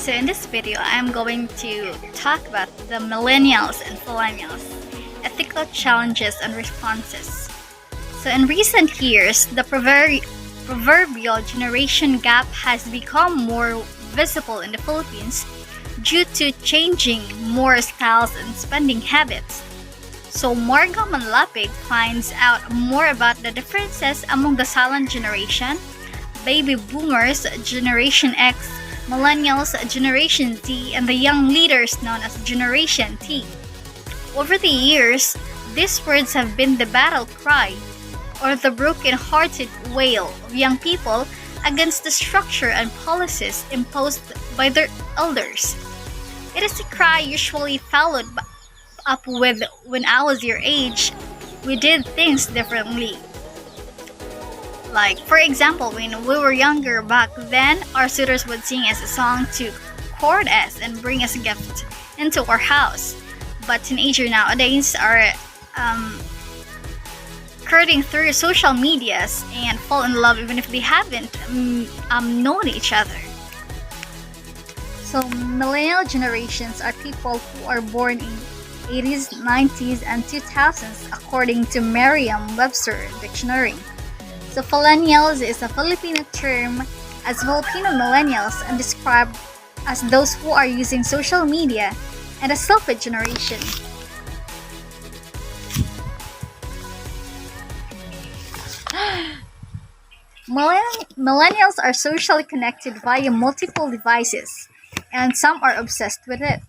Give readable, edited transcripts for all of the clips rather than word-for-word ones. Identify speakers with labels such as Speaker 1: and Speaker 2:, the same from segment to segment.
Speaker 1: So in this video, I'm going to talk about the Millenials and Fillenials, ethical challenges and responses. So in recent years, the proverbial generation gap has become more visible in the Philippines due to changing more styles and spending habits. So Marga Manlapig finds out more about the differences among the silent generation, baby boomers, Generation X, Millennials, Generation Z, and the young leaders known as Generation T. Over the years, these words have been the battle cry, or the broken-hearted wail of young people against the structure and policies imposed by their elders. It is a cry usually followed up with, "When I was your age, we did things differently." Like, for example, when we were younger back then, our suitors would sing us a song to court us and bring us a gift into our house. But teenagers nowadays are courting through social medias and fall in love even if they haven't known each other. So millennial generations are people who are born in 80s, 90s, and 2000s according to Merriam-Webster dictionary. So Fillenials is a Filipino term as Filipino millennials and described as those who are using social media and a selfie generation. Millennials are socially connected via multiple devices, and some are obsessed with it.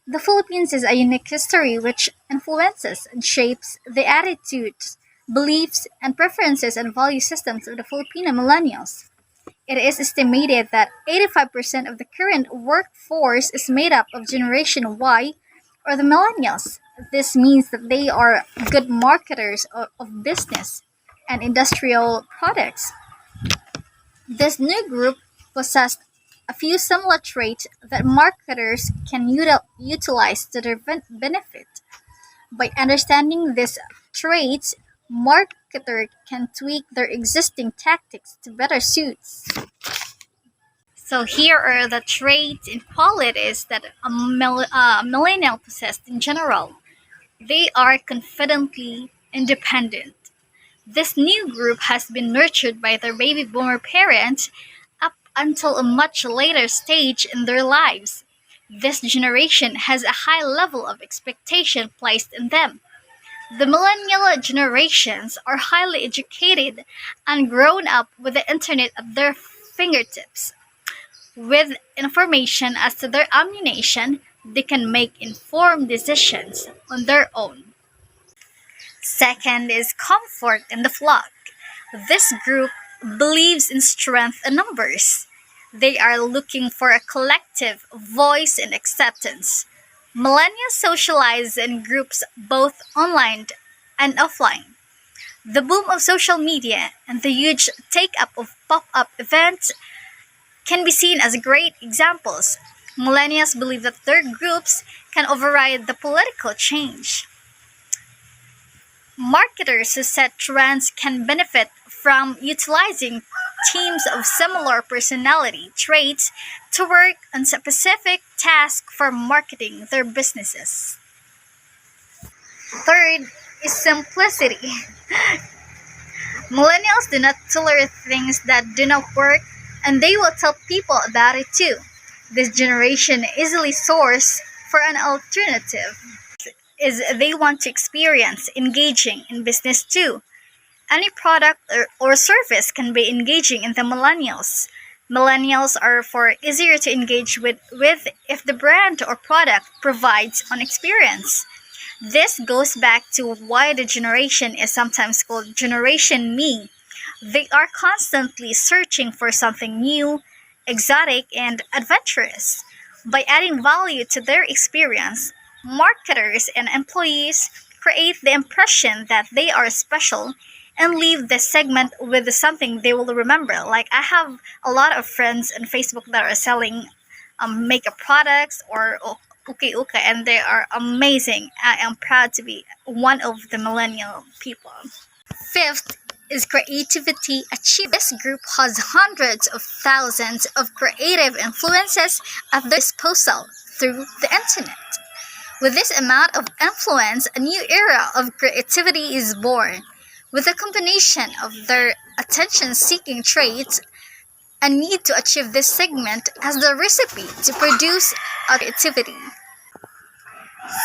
Speaker 1: The Philippines is a unique history which influences and shapes the attitudes, beliefs, and preferences and value systems of the Filipino millennials. It is estimated that 85% of the current workforce is made up of Generation Y or the millennials. This means that they are good marketers of business and industrial products. This new group possessed a few similar traits that marketers can utilize to their benefit. By understanding these traits, marketers can tweak their existing tactics to better suits. So here are the traits and qualities that a millennial possessed in general. They are confidently independent. This new group has been nurtured by their baby boomer parents up until a much later stage in their lives. This generation has a high level of expectation placed in them. The millennial generations are highly educated and grown up with the internet at their fingertips. With information as to their ammunition, they can make informed decisions on their own. Second is comfort in the flock. This group believes in strength in numbers. They are looking for a collective voice and acceptance. Millennials socialize in groups both online and offline. The boom of social media and the huge take-up of pop-up events can be seen as great examples. Millennials believe that their groups can override the political change. Marketers who set trends can benefit from utilizing teams of similar personality traits to work on specific tasks for marketing their businesses. Third is simplicity. Millennials do not tolerate things that do not work, and they will tell people about it too. This generation easily sources for an alternative. Is they want to experience engaging in business too. Any product or service can be engaging in the millennials. Millennials are for easier to engage with if the brand or product provides an experience. This goes back to why the generation is sometimes called Generation Me. They are constantly searching for something new, exotic, and adventurous. By adding value to their experience, marketers and employees create the impression that they are special and leave the segment with something they will remember. Like, I have a lot of friends on Facebook that are selling makeup products or uke, and they are amazing. I am proud to be one of the millennial people. Fifth is creativity achieved. This group has hundreds of thousands of creative influences at their disposal through the internet. With this amount of influence, a new era of creativity is born. With a combination of their attention seeking traits and need to achieve this segment as the recipe to produce creativity.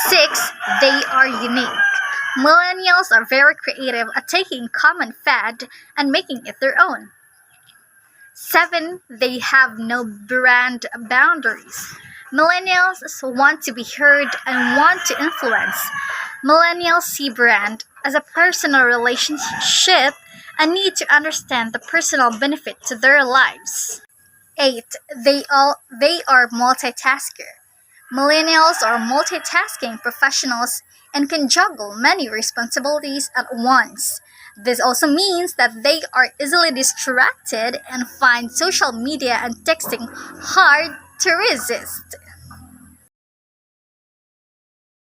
Speaker 1: 6. They are unique. Millennials are very creative at taking common fad and making it their own. 7. They have no brand boundaries. Millennials want to be heard and want to influence. Millennials see brand as a personal relationship and need to understand the personal benefit to their lives. 8. They are multitasker. Millennials are multitasking professionals and can juggle many responsibilities at once. This also means that they are easily distracted and find social media and texting hard to resist.